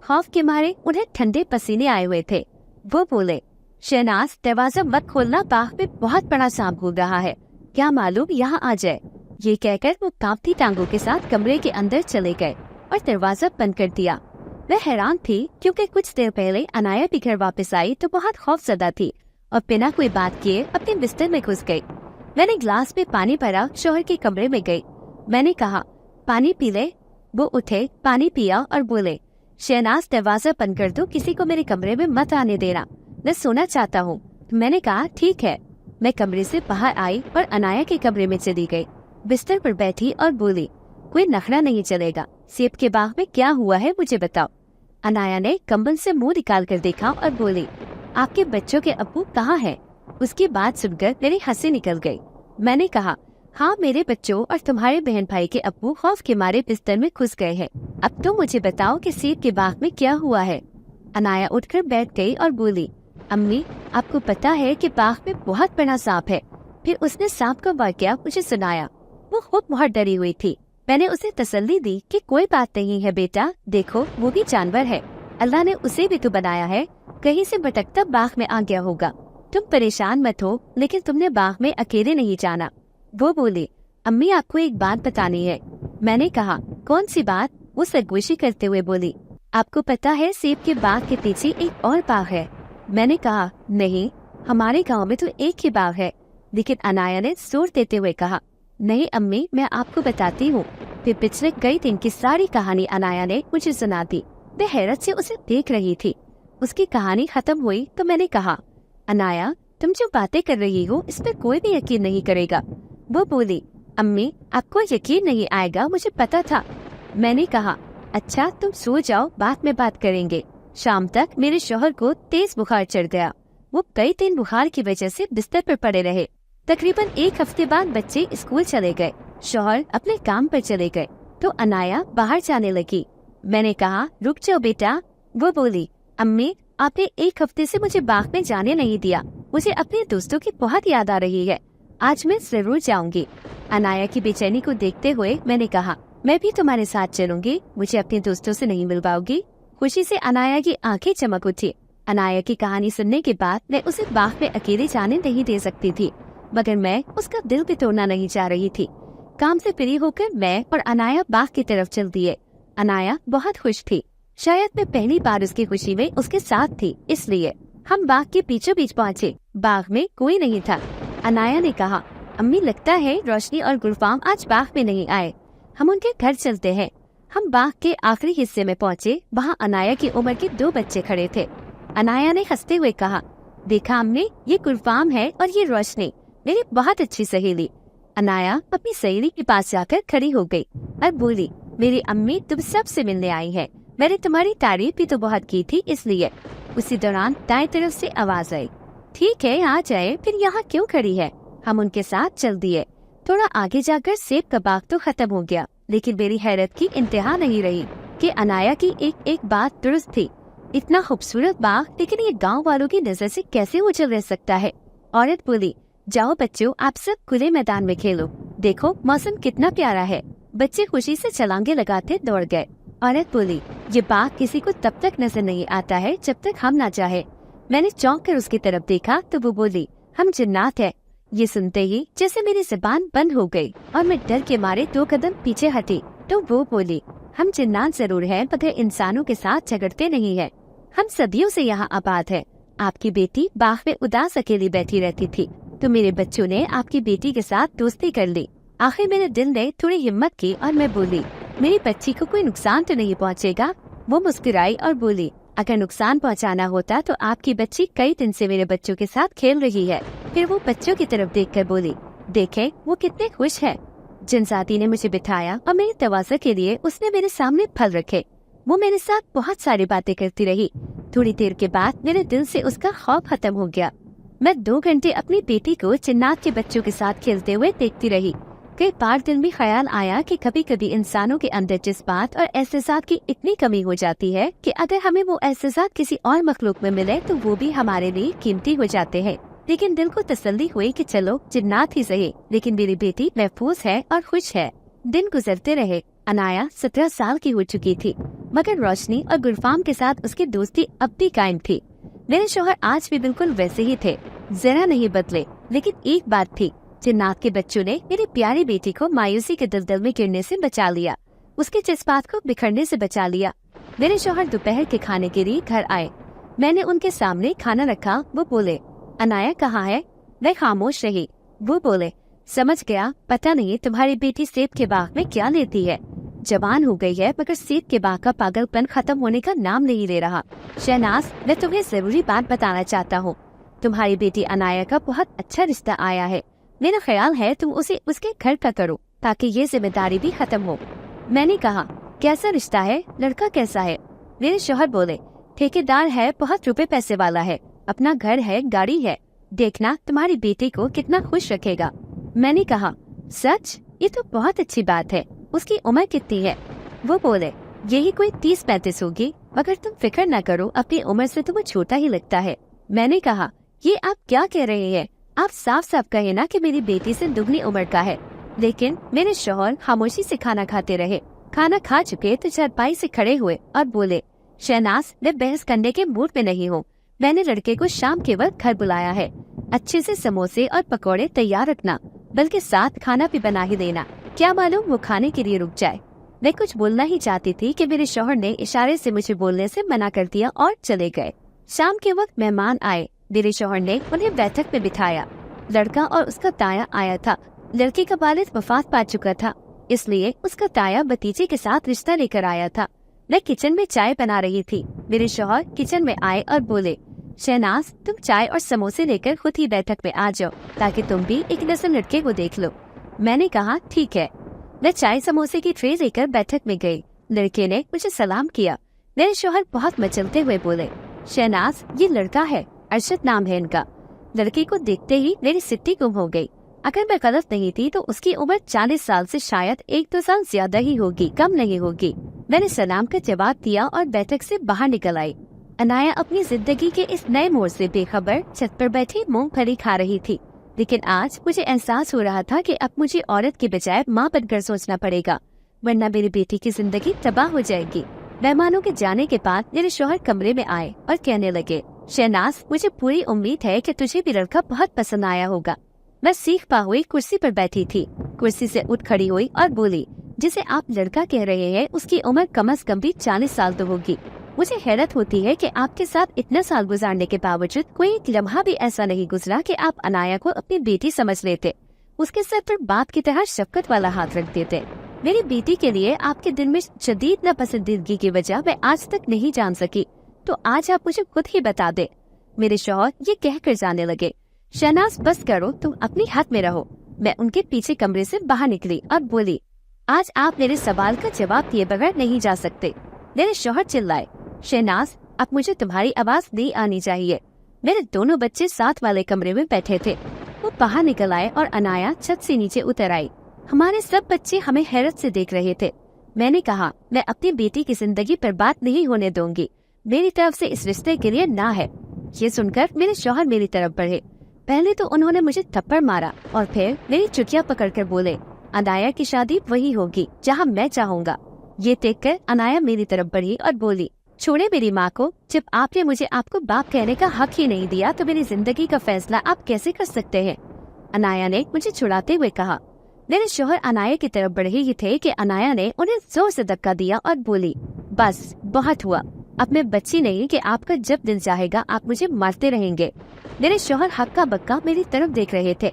खौफ के मारे उन्हें ठंडे पसीने आए हुए थे। वो बोले, शहनाज दरवाजा मत खोलना, बाग में बहुत बड़ा सांप घूम रहा है, क्या मालूम यहाँ आ जाए। ये कहकर वो कांपती टांगों के साथ कमरे के अंदर चले गए और दरवाजा बंद कर दिया। मैं हैरान थी क्योंकि कुछ देर पहले अनाया भी घर वापस आई तो बहुत खौफजदा थी और बिना कोई बात किए अपने बिस्तर में घुस गई। मैंने ग्लास में पानी भरा, शौहर के कमरे में गई। मैंने कहा, पानी पी ले। वो उठे, पानी पिया और बोले, शहनाज दरवाजा बंद कर दो, किसी को मेरे कमरे में मत आने देना, मैं सोना चाहता हूँ। मैंने कहा, ठीक है। मैं कमरे से बाहर आई और अनाया के कमरे में चली गई। बिस्तर पर बैठी और बोली, कोई नखरा नहीं चलेगा, सेब के बाग में क्या हुआ है मुझे बताओ। अनाया ने कंबल से मुंह निकाल कर देखा और बोली, आपके बच्चों के अब्बू कहाँ हैं? उसकी बात सुनकर मेरी हंसी निकल गई। मैंने कहा, हाँ मेरे बच्चों और तुम्हारे बहन भाई के अब्बू खौफ के मारे बिस्तर में घुस गए हैं। अब तुम मुझे बताओ कि सेब के बाग में क्या हुआ है। अनाया उठकर बैठ गई और बोली, अम्मी आपको पता है कि बाग में बहुत बड़ा सांप है, फिर उसने सांप का वाकया मुझे सुनाया। वो खुद बहुत डरी हुई थी। मैंने उसे तसल्ली दी कि कोई बात नहीं है बेटा, देखो वो भी जानवर है, अल्लाह ने उसे भी तो बनाया है, कहीं से भटकता बाग में आ गया होगा। तुम परेशान मत हो, लेकिन तुमने बाग में अकेले नहीं जाना। वो बोली, अम्मी आपको एक बात बतानी है। मैंने कहा, कौन सी बात? वो सरगोशी करते हुए बोली, आपको पता है सेब के बाग के पीछे एक और बाग है। मैंने कहा, नहीं, हमारे गांव में तो एक ही बाग है। लेकिन अनाया ने जोर देते हुए कहा, नहीं अम्मी, मैं आपको बताती हूँ। फिर पिछले कई दिन की सारी कहानी अनाया ने मुझे सुना दी। मैं हैरत से उसे देख रही थी। उसकी कहानी खत्म हुई तो मैंने कहा, अनाया तुम जो बातें कर रही हो इस पर कोई भी यकीन नहीं करेगा। वो बोली, अम्मी आपको यकीन नहीं आएगा, मुझे पता था। मैंने कहा, अच्छा तुम सो जाओ, बाद में बात करेंगे। शाम तक मेरे शौहर को तेज बुखार चढ़ गया। वो कई दिन बुखार की वजह से बिस्तर पर पड़े रहे। तकरीबन एक हफ्ते बाद बच्चे स्कूल चले गए, शौहर अपने काम पर चले गए, तो अनाया बाहर जाने लगी। मैंने कहा, रुक जाओ बेटा। वो बोली, अम्मी आपने एक हफ्ते से मुझे बाग में जाने नहीं दिया, मुझे अपने दोस्तों की बहुत याद आ रही है, आज मैं जरूर जाऊंगी। अनाया की बेचैनी को देखते हुए मैंने कहा, मैं भी तुम्हारे साथ चलूंगी, मुझे अपने दोस्तों से नहीं मिल पाओगी? खुशी से अनाया की आंखें चमक उठी। अनाया की कहानी सुनने के बाद मैं उसे बाग में अकेले जाने नहीं दे सकती थी, मगर मैं उसका दिल भी तोड़ना नहीं चाह रही थी। काम से फ्री होकर मैं और अनाया बाग की तरफ चल दिए। अनाया बहुत खुश थी, शायद मैं पहली बार उसकी खुशी में उसके साथ थी, इसलिए हम बाग के बीचों बीच पहुँचे। बाग में कोई नहीं था। अनाया ने कहा, अम्मी लगता है रोशनी और गुलफाम आज बाग में नहीं आए, हम उनके घर चलते हैं। हम बाग के आखिरी हिस्से में पहुँचे। वहाँ अनाया की उम्र के 2 बच्चे खड़े थे। अनाया ने हंसते हुए कहा, देखा हमने, ये गुलफाम है और ये रोशनी, मेरी बहुत अच्छी सहेली। अनाया अपनी सहेली के पास जाकर खड़ी हो गई और बोली, मेरी अम्मी तुम सबसे मिलने आई है, मैंने तुम्हारी तारीफ भी तो बहुत की थी, इसलिए। उसी दौरान दाएं तरफ से आवाज आई, ठीक है आ जाए, फिर यहाँ क्यों खड़ी है? हम उनके साथ चल दिए। थोड़ा आगे जाकर सेब का बाग तो खत्म हो गया, लेकिन मेरी हैरत की इंतहा नहीं रही कि अनाया की एक एक बात दुरुस्त थी। इतना खूबसूरत बाग, लेकिन ये गांव वालों की नजर से कैसे ओझल रह सकता है? औरत बोली, जाओ बच्चों, आप सब खुले मैदान में खेलो, देखो मौसम कितना प्यारा है। बच्चे खुशी से छलांगे लगाते दौड़ गए। औरत बोली, ये बाग किसी को तब तक नजर नहीं आता है जब तक हम ना चाहे। मैंने चौंक कर उसकी तरफ देखा तो वो बोली, हम जिन्नात है। ये सुनते ही जैसे मेरी जुबान बंद हो गई और मैं डर के मारे 2 कदम पीछे हटी। तो वो बोली, हम जिन्नात जरूर हैं, मगर इंसानों के साथ झगड़ते नहीं है। हम सदियों से यहाँ आबाद है। आपकी बेटी बाग में उदास अकेली बैठी रहती थी, तो मेरे बच्चों ने आपकी बेटी के साथ दोस्ती कर ली। आखिर मेरे दिल ने थोड़ी हिम्मत की और मैं बोली, मेरी बच्ची को कोई नुकसान तो नहीं पहुँचेगा? वो मुस्कुराई और बोली, अगर नुकसान पहुँचाना होता तो आपकी बच्ची कई दिन से मेरे बच्चों के साथ खेल रही है। फिर वो बच्चों की तरफ देखकर बोली, देखें वो कितने खुश है। जिनसाती ने मुझे बिठाया और मेरी तवाज़ा के लिए उसने मेरे सामने फल रखे। वो मेरे साथ बहुत सारी बातें करती रही। थोड़ी देर के बाद मेरे दिल से उसका खौफ खत्म हो गया। मैं 2 घंटे अपनी बेटी को जिन्नात के बच्चों के साथ खेलते हुए देखती रही। कई बार दिल में ख्याल आया कि कभी कभी इंसानों के अंदर जज्बात और एहसासात की इतनी कमी हो जाती है कि अगर हमें वो एहसासात किसी और मखलूक में मिले तो वो भी हमारे लिए कीमती हो जाते हैं। लेकिन दिल को तसल्ली हुई कि चलो जिन्नात ही सही, लेकिन मेरी बेटी महफूज है और खुश है। दिन गुजरते रहे। अनाया 17 साल की हो चुकी थी, मगर रोशनी और गुलफाम के साथ उसकी दोस्ती अब भी कायम थी। मेरे शौहर आज भी बिल्कुल वैसे ही थे, जरा नहीं बदले। लेकिन एक बात थी, जिन्नात के बच्चों ने मेरी प्यारी बेटी को मायूसी के दलदल में गिरने से बचा लिया, उसके जज्बात को बिखरने से बचा लिया। मेरे शौहर दोपहर के खाने के लिए घर आए। मैंने उनके सामने खाना रखा। वो बोले, अनाया कहाँ है? वह खामोश रही। वो बोले, समझ गया, पता नहीं तुम्हारी बेटी सेब के बाग में क्या लेती है। जवान हो गई है, मगर सेब के बाग का पागलपन खत्म होने का नाम नहीं ले रहा। शहनाज, मैं तुम्हें जरूरी बात बताना चाहता हूँ। तुम्हारी बेटी अनाया का बहुत अच्छा रिश्ता आया है। मेरा ख्याल है तुम उसे उसके घर का करो, ताकि ये जिम्मेदारी भी खत्म हो। मैंने कहा, कैसा रिश्ता है? लड़का कैसा है? मेरे शौहर बोले, ठेकेदार है, बहुत रुपए पैसे वाला है, अपना घर है, गाड़ी है, देखना तुम्हारी बेटी को कितना खुश रखेगा। मैंने कहा, सच? ये तो बहुत अच्छी बात है। उसकी उम्र कितनी है? वो बोले, यही कोई 30-35 होगी, मगर तुम फिक्र न करो, अपनी उम्र से तो वो छोटा ही लगता है। मैंने कहा, ये आप क्या कह रहे हैं? आप साफ साफ कहे ना कि मेरी बेटी से दुगनी उम्र का है। लेकिन मेरे शौहर खामोशी से खाना खाते रहे। खाना खा चुके तो चारपाई से खड़े हुए और बोले, शहनाज, मैं बहस करने के मूड में नहीं हूँ। मैंने लड़के को शाम के वक्त घर बुलाया है। अच्छे से समोसे और पकौड़े तैयार रखना, बल्कि साथ खाना भी बना ही देना। क्या मालूम वो खाने के लिए रुक जाए। मैं कुछ बोलना ही चाहती थी कि मेरे शौहर ने इशारे से मुझे बोलने से मना कर दिया और चले गए। शाम के वक्त मेहमान आए। मेरे शौहर ने उन्हें बैठक में बिठाया। लड़का और उसका ताया आया था। लड़के का वालिद वफात पा चुका था, इसलिए उसका ताया भतीजे के साथ रिश्ता लेकर आया था। मैं किचन में चाय बना रही थी। मेरे शौहर किचन में आए और बोले, शहनाज, तुम चाय और समोसे लेकर खुद ही बैठक में आ जाओ, ताकि तुम भी एक नजर लड़के को देख लो। मैंने कहा, ठीक है। मैं चाय समोसे की ट्रे लेकर बैठक में गई। लड़के ने मुझे सलाम किया। मेरे शौहर बहुत मचलते हुए बोले, शहनाज, ये लड़का है, अरशद नाम है इनका। लड़के को देखते ही मेरी सिट्टी गुम हो गई। अगर मैं गलत नहीं थी तो उसकी उम्र 40 साल से शायद 1-2 साल ज्यादा ही होगी, कम नहीं होगी। मैंने सलाम का जवाब दिया और बैठक से बाहर निकल आई। अनाया अपनी जिंदगी के इस नए मोड़ से बेखबर छत पर बैठी मूंगफली खा रही थी। लेकिन आज मुझे एहसास हो रहा था कि अब मुझे औरत के बजाय माँ बनकर सोचना पड़ेगा, वरना मेरी बेटी की जिंदगी तबाह हो जाएगी। मेहमानों के जाने के बाद मेरे शौहर कमरे में आए और कहने लगे, शहनाज, मुझे पूरी उम्मीद है कि तुझे भी लड़का बहुत पसंद आया होगा। मैं सीख पा हुई कुर्सी पर बैठी थी। कुर्सी से उठ खड़ी हुई और बोली, जिसे आप लड़का कह रहे हैं उसकी उम्र कम से कम भी 40 साल तो होगी। मुझे हैरत होती है कि आपके साथ इतना साल गुजारने के बावजूद कोई एक लम्हा भी ऐसा नहीं गुजरा कि आप अनाया को अपनी बेटी समझ लेते, उसके सर पर बाप की तरह शफकत वाला हाथ रख देते। मेरी बेटी के लिए आपके दिल में शदीद नापसंदीदगी की वजह मैं आज तक नहीं जान सकी, तो आज आप मुझे खुद ही बता दे। मेरे शौहर ये कहकर जाने लगे, शहनाज, बस करो, तुम अपनी हद में रहो। मैं उनके पीछे कमरे से बाहर निकली और बोली, आज आप मेरे सवाल का जवाब दिए बगैर नहीं जा सकते। मेरे शौहर चिल्लाए, शहनाज, अब मुझे तुम्हारी आवाज नहीं आनी चाहिए। मेरे दोनों बच्चे साथ वाले कमरे में बैठे थे। वो बाहर निकल आए और अनाया छत से नीचे उतर आई। हमारे सब बच्चे हमें हैरत से देख रहे थे। मैंने कहा, मैं अपनी बेटी की जिंदगी बर्बाद नहीं होने दूंगी। मेरी तरफ से इस रिश्ते के लिए ना है। ये सुनकर मेरे शौहर मेरी तरफ बढ़े। पहले तो उन्होंने मुझे थप्पड़ मारा और फिर मेरी चुटिया पकड़कर बोले, अनाया की शादी वही होगी जहाँ मैं चाहूँगा। ये देखकर अनाया मेरी तरफ बढ़ी और बोली, छोड़े मेरी माँ को। जब आपने मुझे आपको बाप कहने का हक ही नहीं दिया तो मेरी जिंदगी का फैसला आप कैसे कर सकते हैं? अनाया ने मुझे छुड़ाते हुए कहा। मेरे शौहर अनाया की तरफ बढ़े ही थे कि अनाया ने उन्हें जोर से धक्का दिया और बोली, बस बहुत हुआ, अब मैं बच्ची नहीं कि आपका जब दिल चाहेगा आप मुझे मारते रहेंगे। मेरे शौहर हक्का बक्का मेरी तरफ देख रहे थे।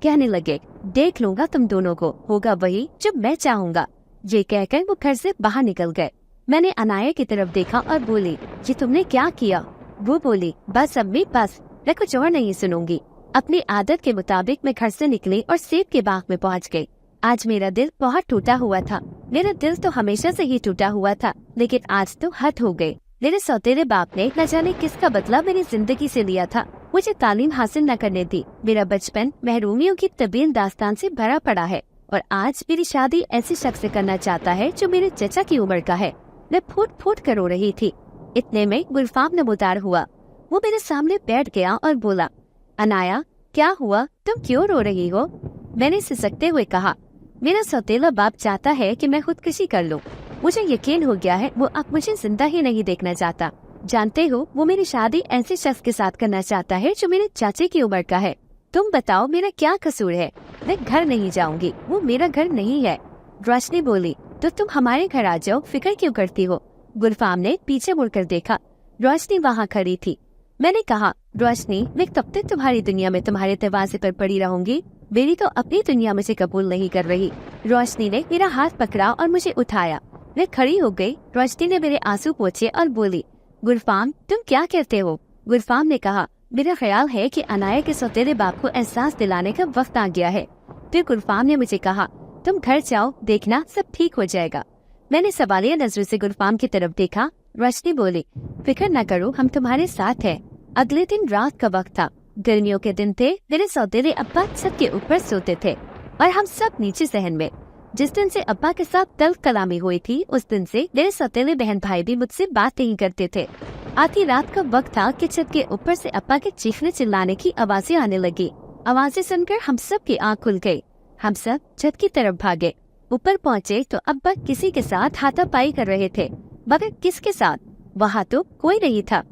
कहने लगे, देख लूंगा तुम दोनों को, होगा वही जो मैं चाहूँगा। ये कहकर वो घर से बाहर निकल गए। मैंने अनाया की तरफ देखा और बोली, ये तुमने क्या किया? वो बोली, बस अम्मी बस, मैं कुछ और नहीं सुनूंगी। अपनी आदत के मुताबिक मैं घर से निकली और सेब के बाग में पहुंच गई। आज मेरा दिल बहुत टूटा हुआ था। मेरा दिल तो हमेशा से ही टूटा हुआ था, लेकिन आज तो हद हो गई। मेरे सौतेले बाप ने न जाने किसका बदला मेरी जिंदगी से लिया था। मुझे तालीम हासिल न करने दी। मेरा बचपन महरूमियों की तबील दास्तान से भरा पड़ा है और आज मेरी शादी ऐसे शख्स से करना चाहता है जो मेरे चचा की उम्र का है। मैं फूट फूट कर रो रही थी। इतने में गुलफाम नमोदार हुआ। वो मेरे सामने बैठ गया और बोला, अनाया, क्या हुआ, तुम क्यों रो रही हो? मैंने सिसकते हुए कहा, मेरा सौतेला बाप चाहता है कि मैं खुदकुशी कर लूं। मुझे यकीन हो गया है वो अब मुझे जिंदा ही नहीं देखना चाहता। जानते हो, वो मेरी शादी ऐसे शख्स के साथ करना चाहता है जो मेरे चाचे की उम्र का है। तुम बताओ मेरा क्या कसूर है? मैं घर नहीं जाऊंगी, वो मेरा घर नहीं है। रोशनी बोली, तो तुम हमारे घर आ जाओ, फिक्र क्यों करती हो? गुलफाम ने पीछे मुड़कर देखा। रोशनी वहाँ खड़ी थी। मैंने कहा, रोशनी, मैं कब तक तुम्हारी दुनिया में तुम्हारे दरवाजे पर पड़ी रहूंगी? मेरी तो अपनी दुनिया मुझे कबूल नहीं कर रही। रोशनी ने मेरा हाथ पकड़ा और मुझे उठाया। मैं खड़ी हो गई। रोशनी ने मेरे आंसू पोंछे और बोली, गुलफाम, तुम क्या कहते हो? गुलफाम ने कहा, मेरा ख्याल है कि अनाया के सौतेले बाप को एहसास दिलाने का वक्त आ गया है। फिर गुलफाम ने मुझे कहा, तुम घर जाओ, देखना सब ठीक हो जाएगा। मैंने सवालिया नजरों से गुलफाम की तरफ देखा। रोशनी बोली, फिक्र न करो, हम तुम्हारे साथ हैं। अगले दिन रात का वक्त था। गर्मियों के दिन थे। मेरे सौतेले अब्बा छत के ऊपर सोते थे और हम सब नीचे सहन में। जिस दिन से अब्बा के साथ तल्ख कलामी हुई थी, उस दिन से मेरे सौतेले बहन भाई भी मुझसे बात नहीं करते थे। आधी रात का वक्त था कि छत के ऊपर से अब्बा के चीखने चिल्लाने की आवाजें आने लगी। आवाजें सुनकर हम सब की आंख खुल गई। हम सब छत की तरफ भागे। ऊपर पहुँचे तो अब्बा किसी के साथ हाथापाई कर रहे थे, मगर किसके साथ? वहाँ तो कोई नहीं था।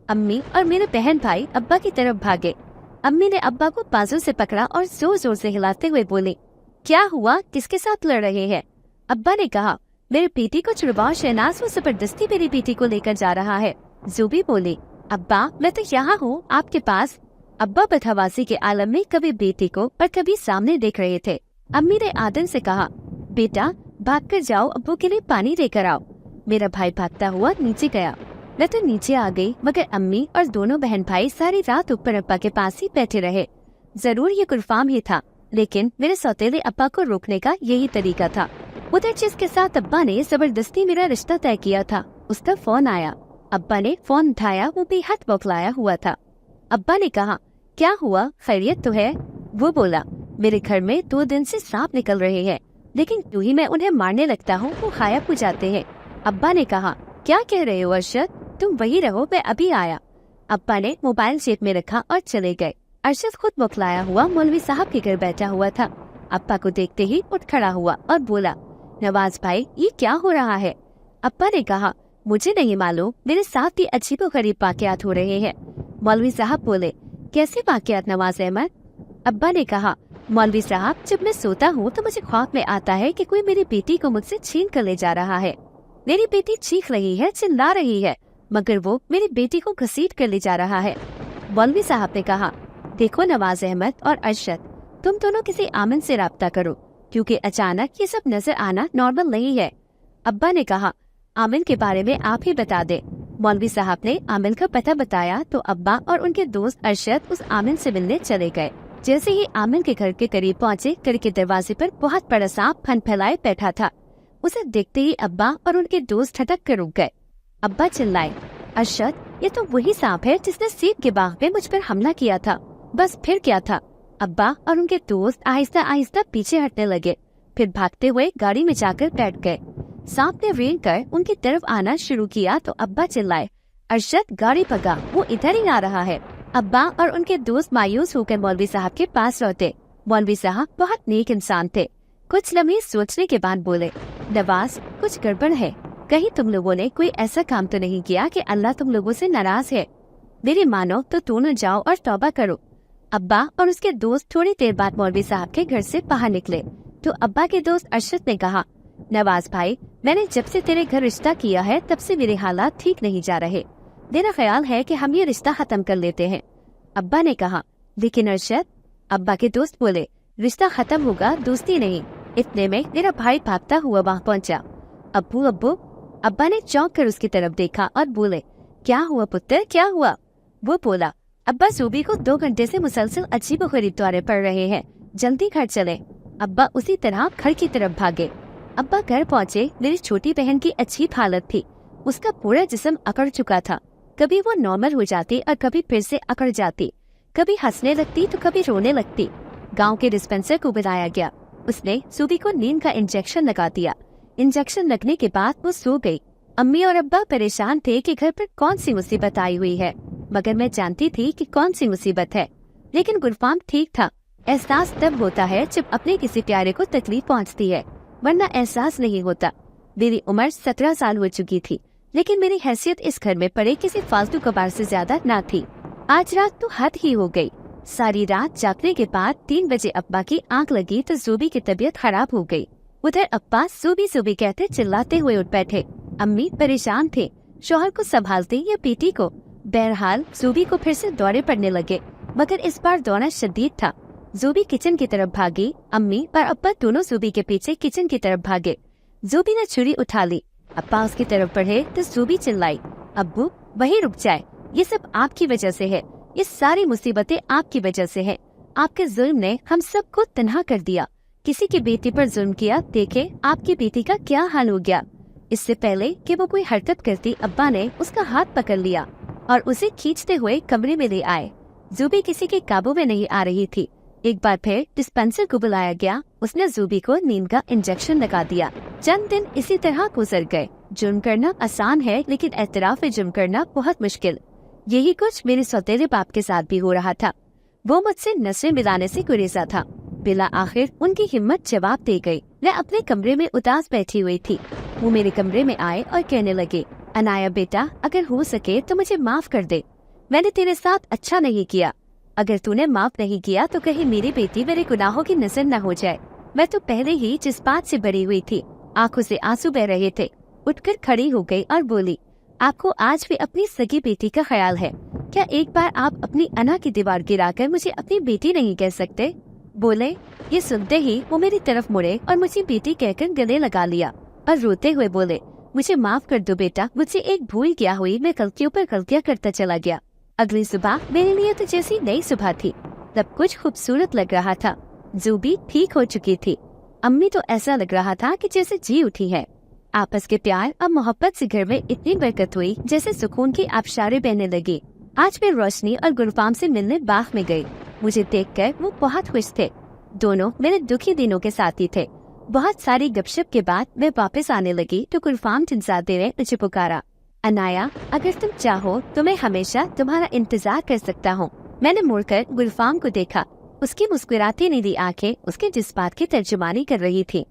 अम्मी और मेरे बहन भाई अब्बा की तरफ भागे। अम्मी ने अब्बा को बाजू से पकड़ा और जोर जोर से हिलाते हुए बोली, क्या हुआ, किसके साथ लड़ रहे हैं? अब्बा ने कहा, मेरे बेटी को छुड़वाओ शहनाज, वो जबरदस्ती मेरी बेटी को लेकर जा रहा है। जूबी बोली, अब्बा मैं तो यहाँ हूँ आपके पास। अब्बा बदहवासी के आलम में कभी बेटी को और कभी सामने देख रहे थे। अम्मी ने आदन से कहा, बेटा भाग कर जाओ, अब्बू के लिए पानी लेकर आओ। मेरा भाई भागता हुआ नीचे गया। मैं तो नीचे आ गई, मगर अम्मी और दोनों बहन भाई सारी रात ऊपर अब्बा के पास ही बैठे रहे। जरूर ये गुरफाम ही था, लेकिन मेरे सौतेले अब्बा को रोकने का यही तरीका था। उधर जिसके साथ अब्बा ने जबरदस्ती मेरा रिश्ता तय किया था, उसका फोन आया। अब्बा ने फोन उठाया, वो बेहद बौखलाया हुआ था। अब्बा ने कहा, क्या हुआ, खैरियत तो है? वो बोला, मेरे घर में 2 दिन से सांप निकल रहे हैं, लेकिन यूं ही मैं उन्हें मारने लगता हूँ वो गायब हो जाते हैं। अब्बा ने कहा, क्या कह रहे हो अरशद, तुम वही रहो, मैं अभी आया। अब्बा ने मोबाइल जेब में रखा और चले गए। अरशद खुद बौखलाया हुआ मौलवी साहब के घर बैठा हुआ था। अब्बा को देखते ही उठ खड़ा हुआ और बोला, नवाज भाई ये क्या हो रहा है? अब्बा ने कहा, मुझे नहीं मालूम, मेरे साथ भी अजीबोगरीब वाकयात हो रहे हैं। मौलवी साहब बोले, कैसे वाकयात नवाज अहमद? अब्बा ने कहा, मौलवी साहब जब मैं सोता हूँ तो मुझे ख्वाब में आता है कि कोई मेरी बेटी को मुझसे छीन कर ले जा रहा है। मेरी बेटी चीख रही है, चिल्ला रही है, मगर वो मेरी बेटी को घसीट कर ले जा रहा है। मौलवी साहब ने कहा, देखो नवाज अहमद और अरशद, तुम दोनों किसी आमिन से राब्ता करो, क्योंकि अचानक ये सब नजर आना नॉर्मल नहीं है। अब्बा ने कहा, आमिन के बारे में आप ही बता दे। मौलवी साहब ने आमिन का पता बताया तो अब्बा और उनके दोस्त अरशद उस आमिन से मिलने चले गए। जैसे ही आमिन के घर के करीब पहुँचे, घर के दरवाजे पर बहुत बड़ा सांप फन फैलाए बैठा था। उसे देखते ही अब्बा और उनके दोस्त ठटक कर रुक गए। अब्बा चिल्लाए, अरशद ये तो वही सांप है जिसने सेब के बाग में मुझ पर हमला किया था। बस फिर क्या था? अब्बा और उनके दोस्त आहिस्ता आहिस्ता पीछे हटने लगे, फिर भागते हुए गाड़ी में जाकर बैठ गए। सांप ने रेंग कर उनकी तरफ आना शुरू किया तो अब्बा चिल्लाए, अरशद गाड़ी भगा, वो इधर ही आ रहा है। अब्बा और उनके दोस्त मायूस होकर मौलवी साहब के पास लौटे। मौलवी साहब बहुत नेक इंसान थे। कुछ लम्हे सोचने के बाद बोले, नवाज कुछ गड़बड़ है, कहीं तुम लोगों ने कोई ऐसा काम तो नहीं किया कि अल्लाह तुम लोगों से नाराज है? मेरी मानो तो दोनों जाओ और तौबा करो। अब्बा और उसके दोस्त थोड़ी देर बाद मौलवी साहब के घर से बाहर निकले तो अब्बा के दोस्त अरशद ने कहा, नवाज भाई मैंने जब से तेरे घर रिश्ता किया है तब से मेरे हालात ठीक नहीं जा रहे। मेरा ख्याल है कि हम ये रिश्ता खत्म कर लेते हैं। अब्बा ने कहा, लेकिन अरशद? अब्बा के दोस्त बोले, रिश्ता खत्म होगा, दोस्ती नहीं। इतने में मेरा भाई भागता हुआ वहाँ पहुँचा। अब्बू अब्बू। अब्बा ने चौंक कर उसकी तरफ देखा और बोले, क्या हुआ पुत्र, क्या हुआ? वो बोला, अब्बा सूबी को 2 घंटे से मुसलसल अजीबोगरीब दौरे पड़ रहे हैं, जल्दी घर चले। अब्बा उसी तरह घर की तरफ भागे। अब्बा घर पहुँचे। मेरी छोटी बहन की अच्छी हालत थी, उसका पूरा जिस्म अकड़ चुका था। कभी वो नॉर्मल हो जाती और कभी फिर से अकड़ जाती, कभी हंसने लगती तो कभी रोने लगती। गांव के डिस्पेंसर को बुलाया गया। उसने सूबी को नींद का इंजेक्शन लगा दिया। इंजेक्शन लगने के बाद वो सो गई। अम्मी और अब्बा परेशान थे कि घर पर कौन सी मुसीबत आई हुई है, मगर मैं जानती थी कि कौन सी मुसीबत है। लेकिन गुरफाम ठीक था। एहसास तब होता है जब अपने किसी प्यारे को तकलीफ पहुंचती है, वरना एहसास नहीं होता। मेरी उम्र 17 साल हो चुकी थी, लेकिन मेरी हैसियत इस घर में पड़े किसी फालतू कबाड़ से ज्यादा न थी। आज रात तो हद ही हो गई। सारी रात जागने के बाद 3 बजे अब्बा की आंख लगी तो जूबी की तबीयत खराब हो गई। उधर अब्बा सूबी सूबी कहते चिल्लाते हुए उठ बैठे। अम्मी परेशान थे, शौहर को संभालते या बेटी को। बहरहाल जूबी को फिर से दौरे पड़ने लगे, मगर इस बार दौरा शदीद था। जूबी किचन की तरफ भागी। अम्मी और अब्बा दोनों जूबी के पीछे किचन की तरफ भागे। जूबी ने छुरी उठा ली। अब्बा उसकी तरफ बढ़े तो जूबी चिल्लाई, अब्बू वहीं रुक जाए, ये सब आपकी वजह से है, ये सारी मुसीबतें आपकी वजह से है। आपके जुल्म ने हम सबको तन्हा कर दिया। किसी की बेटी पर जुल्म किया, देखे आपकी बेटी का क्या हाल हो गया। इससे पहले कि वो कोई हरकत करती, अब्बा ने उसका हाथ पकड़ लिया और उसे खींचते हुए कमरे में ले आए। जूबी किसी के काबू में नहीं आ रही थी। एक बार फिर डिस्पेंसर को बुलाया गया। उसने जूबी को नींद का इंजेक्शन लगा दिया। चंद दिन इसी तरह गुजर गए। जुर्म करना आसान है, लेकिन एतराफ जुर्म करना बहुत मुश्किल। यही कुछ मेरे सौतेले बाप के साथ भी हो रहा था। वो मुझसे नजरें मिलाने से गुरेजा था। बिला आखिर उनकी हिम्मत जवाब दे गई। मैं अपने कमरे में उदास बैठी हुई थी। वो मेरे कमरे में आए और कहने लगे, अनाया बेटा, अगर हो सके तो मुझे माफ कर दे। मैंने तेरे साथ अच्छा नहीं किया। अगर तूने माफ नहीं किया तो कहीं मेरी बेटी मेरे गुनाहों की नजर न हो जाए। मैं तो पहले ही जज्बात से भरी हुई थी, आंखों से आंसू बह रहे थे। उठकर खड़ी हो गई और बोली, आपको आज भी अपनी सगी बेटी का ख्याल है? क्या एक बार आप अपनी अना की दीवार गिराकर मुझे अपनी बेटी नहीं कह सकते? बोले। ये सुनते ही वो मेरी तरफ मुड़े और मुझे बेटी कहकर गले लगा लिया और रोते हुए बोले, मुझे माफ कर दो बेटा, मुझसे एक भूल क्या हुई, मैं गलतियों पर गलतियाँ करता चला गया। अगली सुबह मेरे लिए तो जैसी नई सुबह थी। सब कुछ खूबसूरत लग रहा था। जूबी ठीक हो चुकी थी। अम्मी तो ऐसा लग रहा था कि जैसे जी उठी है। आपस के प्यार और मोहब्बत से घर में इतनी बरकत हुई जैसे सुकून की आबशारें बहने लगी। आज मैं रोशनी और गुलफाम से मिलने बाग में गई। मुझे देखकर वो बहुत खुश थे। दोनों मेरे दुखी दिनों के साथी थे। बहुत सारी गपशप के बाद मैं वापस आने लगी तो गुलफाम चिंचाते हुए मुझे पुकारा, अनाया, अगर तुम चाहो तो मैं हमेशा तुम्हारा इंतजार कर सकता हूँ। मैंने मुड़कर गुलफाम को देखा। उसकी मुस्कुराती नीली आंखें उसके जज्बात की तर्जुमानी कर रही थी।